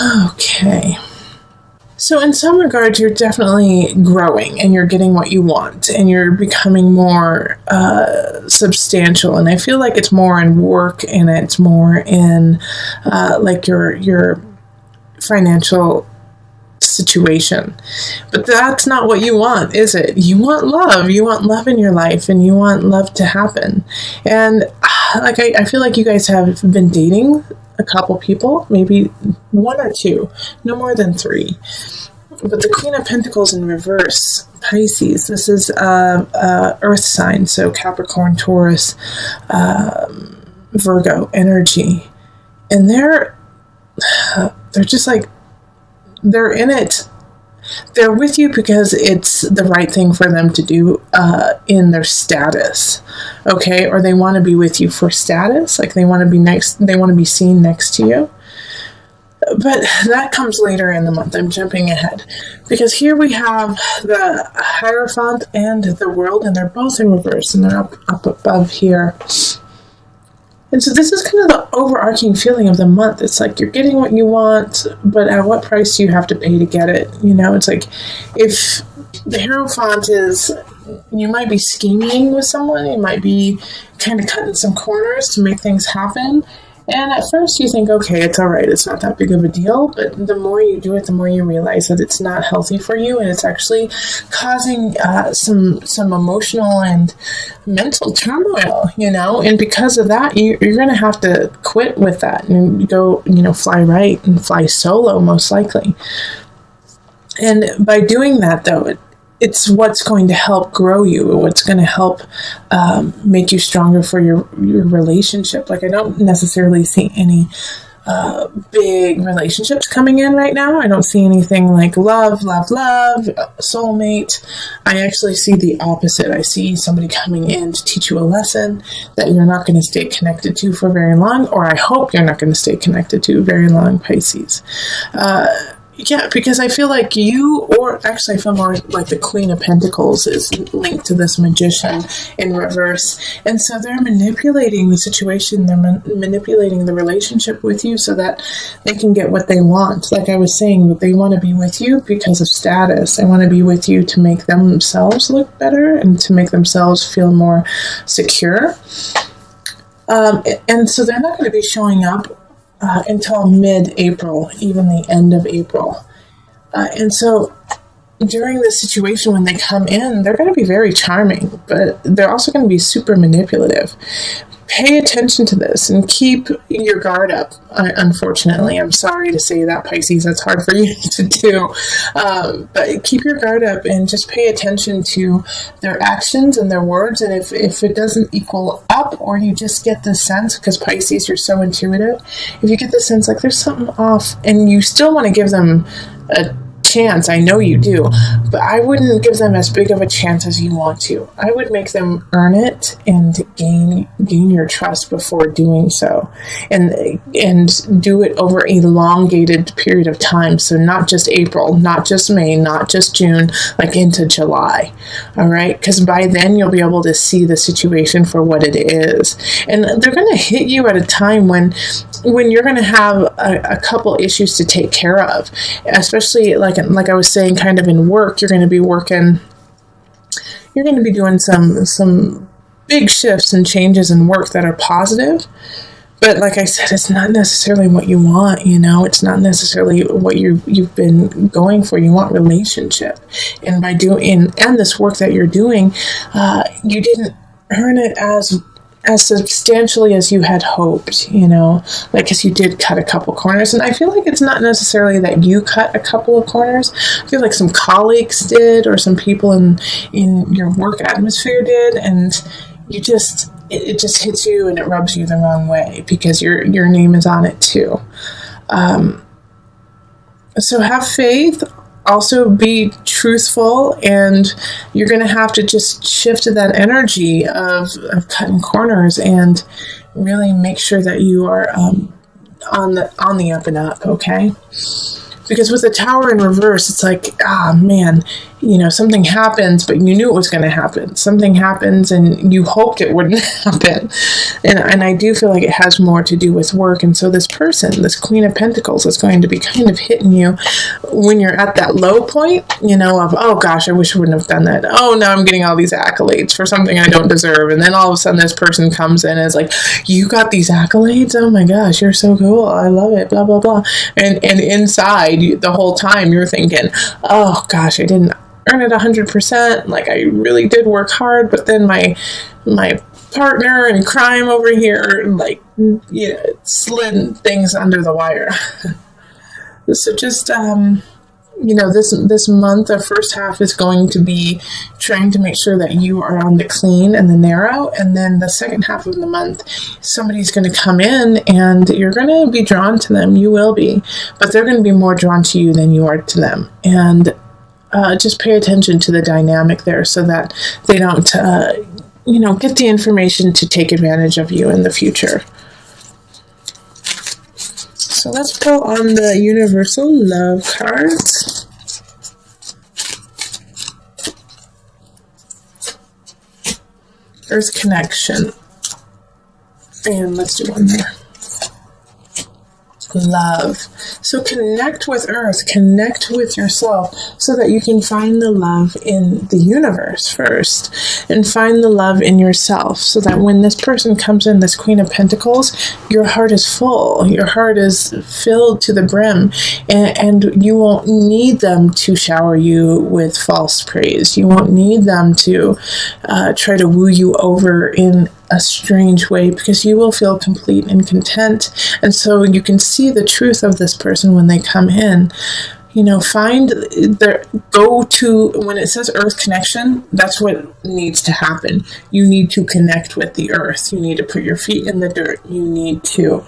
Okay. So in some regards, you're definitely growing and you're getting what you want and you're becoming more substantial. And I feel like it's more in work and it's more in like your financial situation. But that's not what you want, is it? You want love. You want love in your life and you want love to happen. And like I feel like you guys have been dating a couple people, maybe one or two, no more than three. But the Queen of Pentacles in reverse, Pisces, this is earth sign, so Capricorn, Taurus, Virgo energy. And they're just like, they're in it. They're with you because it's the right thing for them to do in their status, okay? Or they want to be with you for status, like they want to be seen next to you. But that comes later in the month. I'm jumping ahead because here we have the Hierophant and the World, and they're both in reverse, and they're up above here. And so this is kind of the overarching feeling of the month. It's like you're getting what you want, but at what price do you have to pay to get it? You know, it's like if the Hierophant is, you might be scheming with someone, you might be kind of cutting some corners to make things happen. And at first you think, okay, it's all right, it's not that big of a deal. But the more you do it, the more you realize that it's not healthy for you. And it's actually causing some emotional and mental turmoil, you know. And because of that, you're going to have to quit with that and go, you know, fly right and fly solo, most likely. And by doing that, though, it's what's going to help grow you, what's going to help make you stronger for your relationship. Like, I don't necessarily see any big relationships coming in right now. I don't see anything like love, soulmate. I actually see the opposite. I see somebody coming in to teach you a lesson that you're not going to stay connected to for very long, or I hope you're not going to stay connected to very long, Pisces. Yeah, because I feel like you, or actually I feel more like the Queen of Pentacles is linked to this Magician in reverse. And so they're manipulating the situation, they're manipulating the relationship with you so that they can get what they want. Like I was saying, they want to be with you because of status. They want to be with you to make themselves look better and to make themselves feel more secure. And so they're not going to be showing up until mid-April, even the end of April. And so during this situation, when they come in, they're going to be very charming, but they're also going to be super manipulative. Pay attention to this and keep your guard up. Unfortunately, I'm sorry to say that, Pisces, that's hard for you to do. But keep your guard up and just pay attention to their actions and their words. And if it doesn't equal up, or you just get the sense, because Pisces, you're so intuitive, if you get the sense like there's something off and you still want to give them a chance, I know you do, but I wouldn't give them as big of a chance as you want to. I would make them earn it and gain your trust before doing so, and do it over a elongated period of time. So not just April, not just May, not just June, like into July. All right, because by then you'll be able to see the situation for what it is, and they're going to hit you at a time when you're going to have a couple issues to take care of, especially like I was saying, kind of in work. You're going to be doing some big shifts and changes in work that are positive. But like I said, it's not necessarily what you want, you know. It's not necessarily what you've been going for. You want relationship. And by doing this work that you're doing, you didn't earn it as substantially as you had hoped, you know, like, because you did cut a couple corners. And I feel like it's not necessarily that you cut a couple of corners. I feel like some colleagues did, or some people in your work atmosphere did, and you just, it just hits you and it rubs you the wrong way because your name is on it too. So have faith. Also be truthful, and you're going to have to just shift to that energy of cutting corners and really make sure that you are on the up and up, okay? Because with the Tower in reverse, it's like, man, something happens, but you knew it was going to happen. Something happens and you hoped it wouldn't happen. And I do feel like it has more to do with work. And so this person, this Queen of Pentacles, is going to be kind of hitting you when you're at that low point, of, oh gosh, I wish I wouldn't have done that. Oh, now I'm getting all these accolades for something I don't deserve. And then all of a sudden this person comes in and is like, you got these accolades? Oh my gosh, you're so cool. I love it, blah, blah, blah. And inside, the whole time you're thinking, oh gosh, I didn't earn it 100%. Like, I really did work hard, but then my partner in crime over here, slid things under the wire. So just, this month, the first half is going to be trying to make sure that you are on the clean and the narrow. And then the second half of the month, somebody's going to come in and you're going to be drawn to them. You will be, but they're going to be more drawn to you than you are to them. And just pay attention to the dynamic there so that they don't, get the information to take advantage of you in the future. So let's go on the Universal Love cards. Earth Connection. And let's do one more. Love. So connect with Earth, connect with yourself so that you can find the love in the universe first and find the love in yourself so that when this person comes in, this Queen of Pentacles, your heart is full, your heart is filled to the brim, and you won't need them to shower you with false praise. You won't need them to try to woo you over in a strange way, because you will feel complete and content. And so you can see the truth of this person when they come in. Find when it says Earth Connection, that's what needs to happen. You need to connect with the earth. You need to put your feet in the dirt. You need to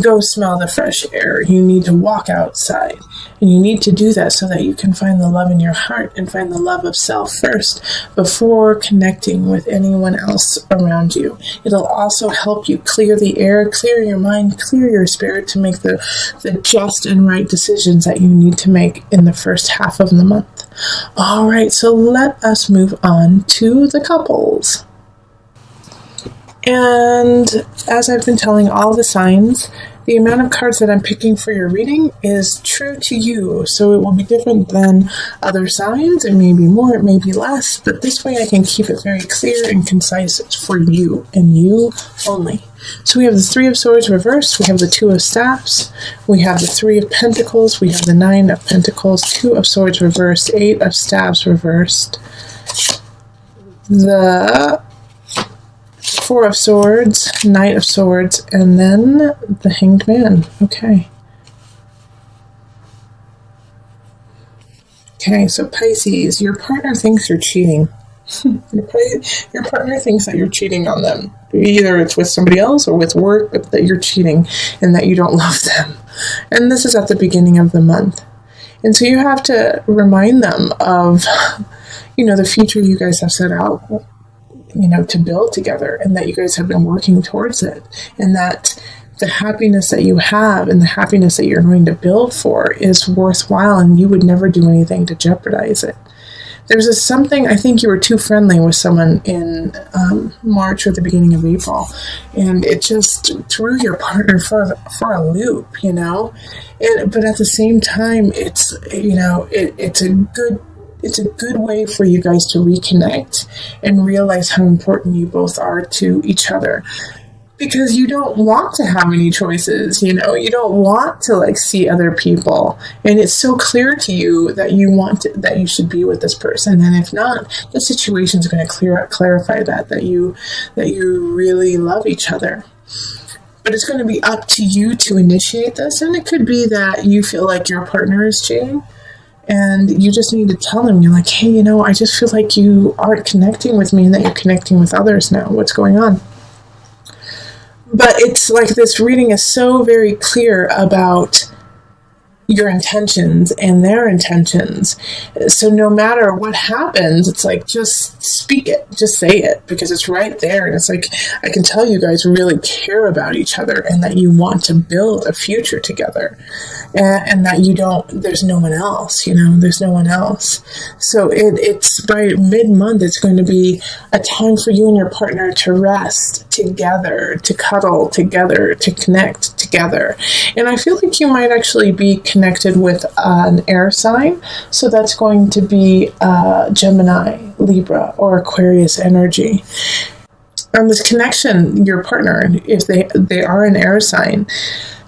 go smell the fresh air. You need to walk outside. And you need to do that so that you can find the love in your heart and find the love of self first before connecting with anyone else around you. It'll also help you clear the air, clear your mind, clear your spirit to make the just and right decisions that you need to make in the first half of the month. All right, so let us move on to the couples. And as I've been telling all the signs, the amount of cards that I'm picking for your reading is true to you. So it will be different than other signs. It may be more, it may be less, but this way I can keep it very clear and concise for you and you only. So we have the Three of Swords reversed, we have the Two of Staffs, we have the Three of Pentacles, we have the Nine of Pentacles, Two of Swords reversed, Eight of Staves reversed, the Four of Swords, Knight of Swords, and then the Hanged Man. Okay, so Pisces, your partner thinks you're cheating. Your partner thinks that you're cheating on them. Either it's with somebody else or with work, but that you're cheating and that you don't love them. And this is at the beginning of the month. And so you have to remind them of, the future you guys have set out, to build together, and that you guys have been working towards it, and that the happiness that you have and the happiness that you're going to build for is worthwhile, and you would never do anything to jeopardize it. There's something, I think you were too friendly with someone in March or the beginning of April, and it just threw your partner for a loop, but at the same time, it's it's a good way for you guys to reconnect and realize how important you both are to each other. Because you don't want to have any choices, you don't want to see other people. And it's so clear to you that that you should be with this person. And if not, the situation is going to clarify that you really love each other. But it's going to be up to you to initiate this. And it could be that you feel like your partner is cheating. And you just need to tell them, you're like, hey, I just feel like you aren't connecting with me and that you're connecting with others now. What's going on? But it's like this reading is so very clear about your intentions and their intentions. So no matter what happens, it's like, just speak it, just say it, because it's right there. And it's like, I can tell you guys really care about each other and that you want to build a future together, and that you don't, there's no one else, there's no one else. So it's by mid-month, it's going to be a time for you and your partner to rest together, to cuddle together, to connect together. And I feel like you might actually be connected with an air sign. So that's going to be Gemini, Libra, or Aquarius energy. And this connection, your partner, if they are an air sign,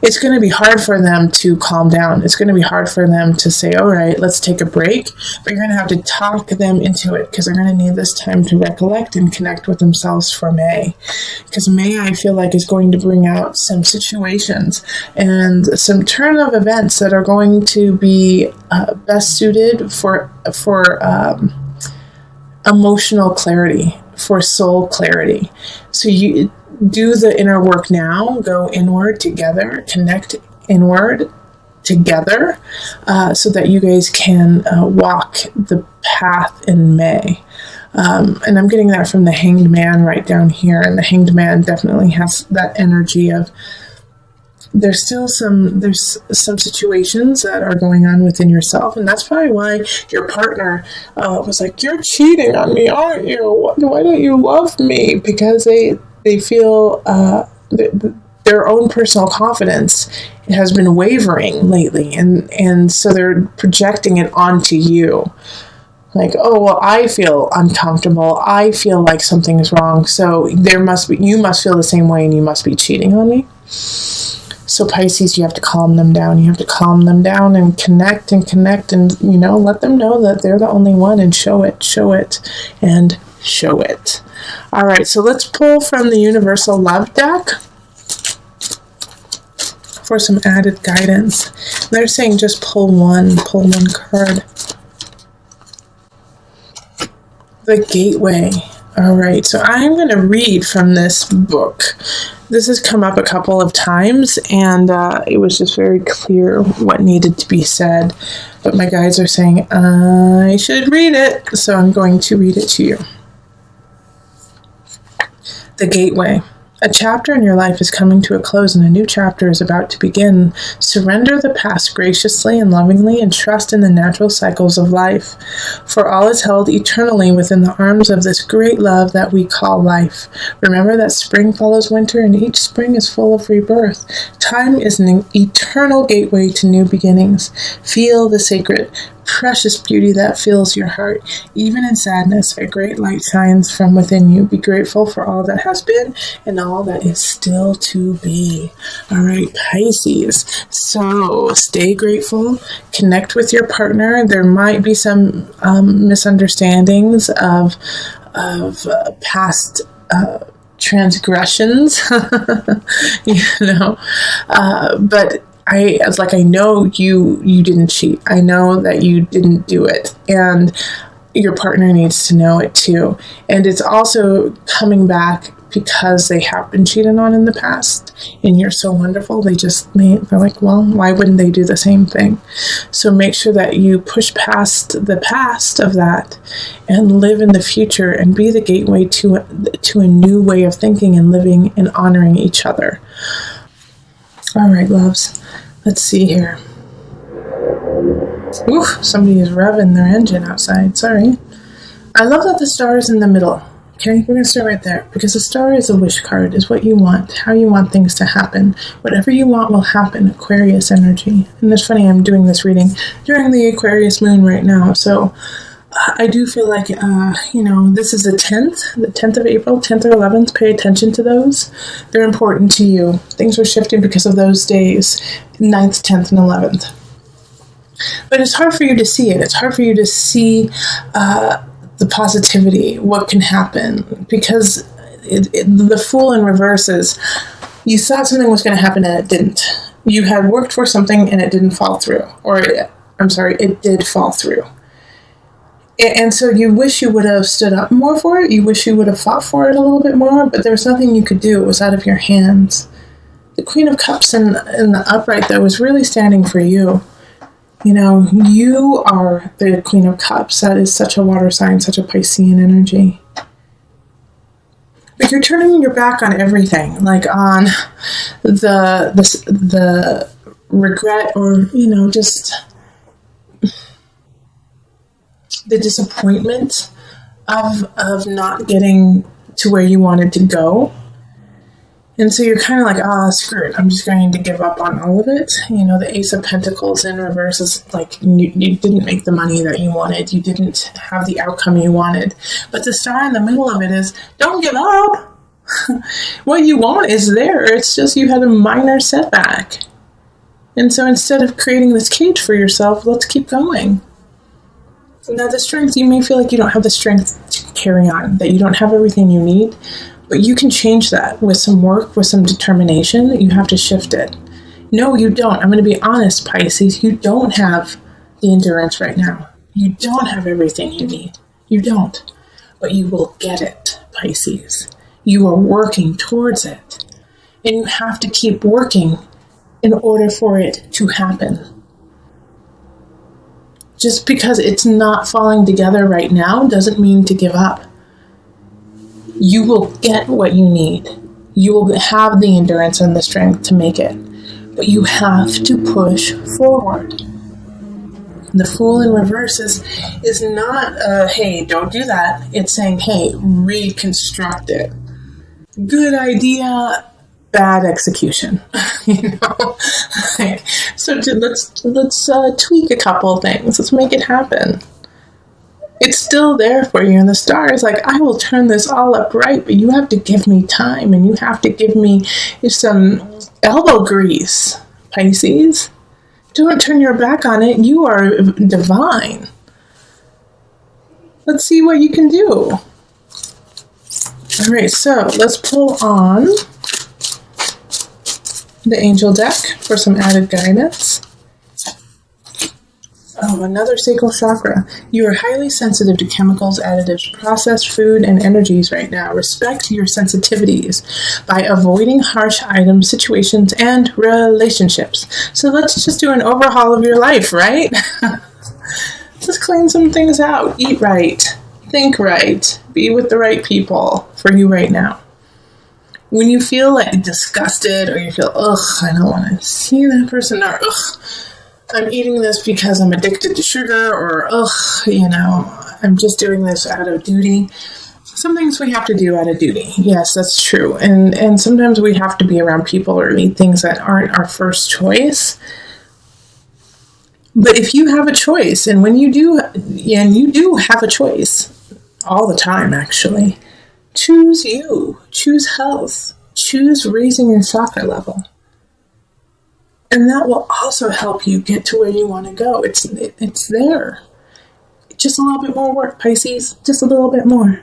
it's going to be hard for them to calm down. It's going to be hard for them to say, all right, let's take a break. But you're going to have to talk them into it, because they're going to need this time to recollect and connect with themselves for May. Because May, I feel like, is going to bring out some situations and some turn of events that are going to be best suited for emotional clarity, for soul clarity. So you do the inner work now, go inward together, connect inward together, so that you guys can walk the path in May. And I'm getting that from the Hanged Man right down here. And the Hanged Man definitely has that energy of, there's some situations that are going on within yourself, and that's probably why your partner was like, you're cheating on me, aren't you? Why don't you love me? Because they feel their own personal confidence has been wavering lately, and so they're projecting it onto you. Like, oh, well, I feel uncomfortable. I feel like something is wrong. So you must feel the same way, and you must be cheating on me. So Pisces, you have to calm them down. You have to calm them down and connect and let them know that they're the only one, and show it, and show it. All right, so let's pull from the Universal Love deck for some added guidance. They're saying just pull one card. The Gateway. All right, so I'm going to read from this book. This has come up a couple of times, and it was just very clear what needed to be said. But my guides are saying I should read it, so I'm going to read it to you. The Gateway. A chapter in your life is coming to a close, and a new chapter is about to begin. Surrender the past graciously and lovingly, and trust in the natural cycles of life. For all is held eternally within the arms of this great love that we call life. Remember that spring follows winter, and each spring is full of rebirth. Time is an eternal gateway to new beginnings. Feel the sacred, precious beauty that fills your heart. Even in sadness, a great light shines from within you. Be grateful for all that has been and all that is still to be. All right, Pisces. So stay grateful. Connect with your partner. There might be some misunderstandings of past transgressions, but I know you didn't cheat. I know that you didn't do it, and your partner needs to know it too. And it's also coming back because they have been cheated on in the past, and you're so wonderful. They're like, well, why wouldn't they do the same thing? So make sure that you push past the past of that and live in the future and be the gateway to a new way of thinking and living and honoring each other. All right, loves. Let's see here. Ooh, somebody is revving their engine outside. Sorry. I love that the star is in the middle. Okay, we're going to start right there, because the star is a wish card, is what you want, how you want things to happen. Whatever you want will happen, Aquarius energy. And it's funny, I'm doing this reading during the Aquarius moon right now, so I do feel like, this is the 10th of April, 10th or 11th. Pay attention to those. They're important to you. Things are shifting because of those days, 9th, 10th, and 11th. But it's hard for you to see it. It's hard for you to see the positivity, what can happen, because the Fool in reverse is, you thought something was going to happen and it didn't. You had worked for something and it didn't fall through. It did fall through. And so you wish you would have stood up more for it. You wish you would have fought for it a little bit more, but there was nothing you could do. It was out of your hands. The Queen of Cups in the upright, though, was really standing for you. You know, you are the Queen of Cups. That is such a water sign, such a Piscean energy. But you're turning your back on everything, like on the regret, or, you know, just the disappointment of not getting to where you wanted to go. And so you're kind of like, screw it. I'm just going to give up on all of it. You know, the Ace of Pentacles in reverse is like you didn't make the money that you wanted. You didn't have the outcome you wanted. But the star in the middle of it is, don't give up. What you want is there. It's just you had a minor setback. And so instead of creating this cage for yourself, let's keep going. Now, the strength, you may feel like you don't have the strength to carry on, that you don't have everything you need. But you can change that with some work, with some determination. You have to shift it. No, you don't. I'm going to be honest, Pisces. You don't have the endurance right now. You don't have everything you need. You don't. But you will get it, Pisces. You are working towards it. And you have to keep working in order for it to happen. Just because it's not falling together right now doesn't mean to give up. You will get what you need. You will have the endurance and the strength to make it. But you have to push forward. The Fool in reverse is not, hey, don't do that. It's saying, hey, reconstruct it. Good idea, bad execution. You know? So let's tweak a couple of things. Let's make it happen. It's still there for you, and the star is like, I will turn this all up right, but you have to give me time, and you have to give me some elbow grease, Pisces. Don't turn your back on it. You are divine. Let's see what you can do. All right, so let's pull on the angel deck for some added guidance. Oh, another sacral chakra. You are highly sensitive to chemicals, additives, processed food, and energies right now. Respect your sensitivities by avoiding harsh items, situations, and relationships. So let's just do an overhaul of your life, right? Let's clean some things out. Eat right. Think right. Be with the right people for you right now. When you feel like disgusted, or you feel, I don't want to see that person, or I'm eating this because I'm addicted to sugar, or, I'm just doing this out of duty. Some things we have to do out of duty. Yes, that's true. And sometimes we have to be around people or eat things that aren't our first choice. But if you have a choice, and when you do, and you do have a choice all the time, actually, choose you, choose health, choose raising your chakra level. And that will also help you get to where you want to go. It's there. Just a little bit more work, Pisces. Just a little bit more.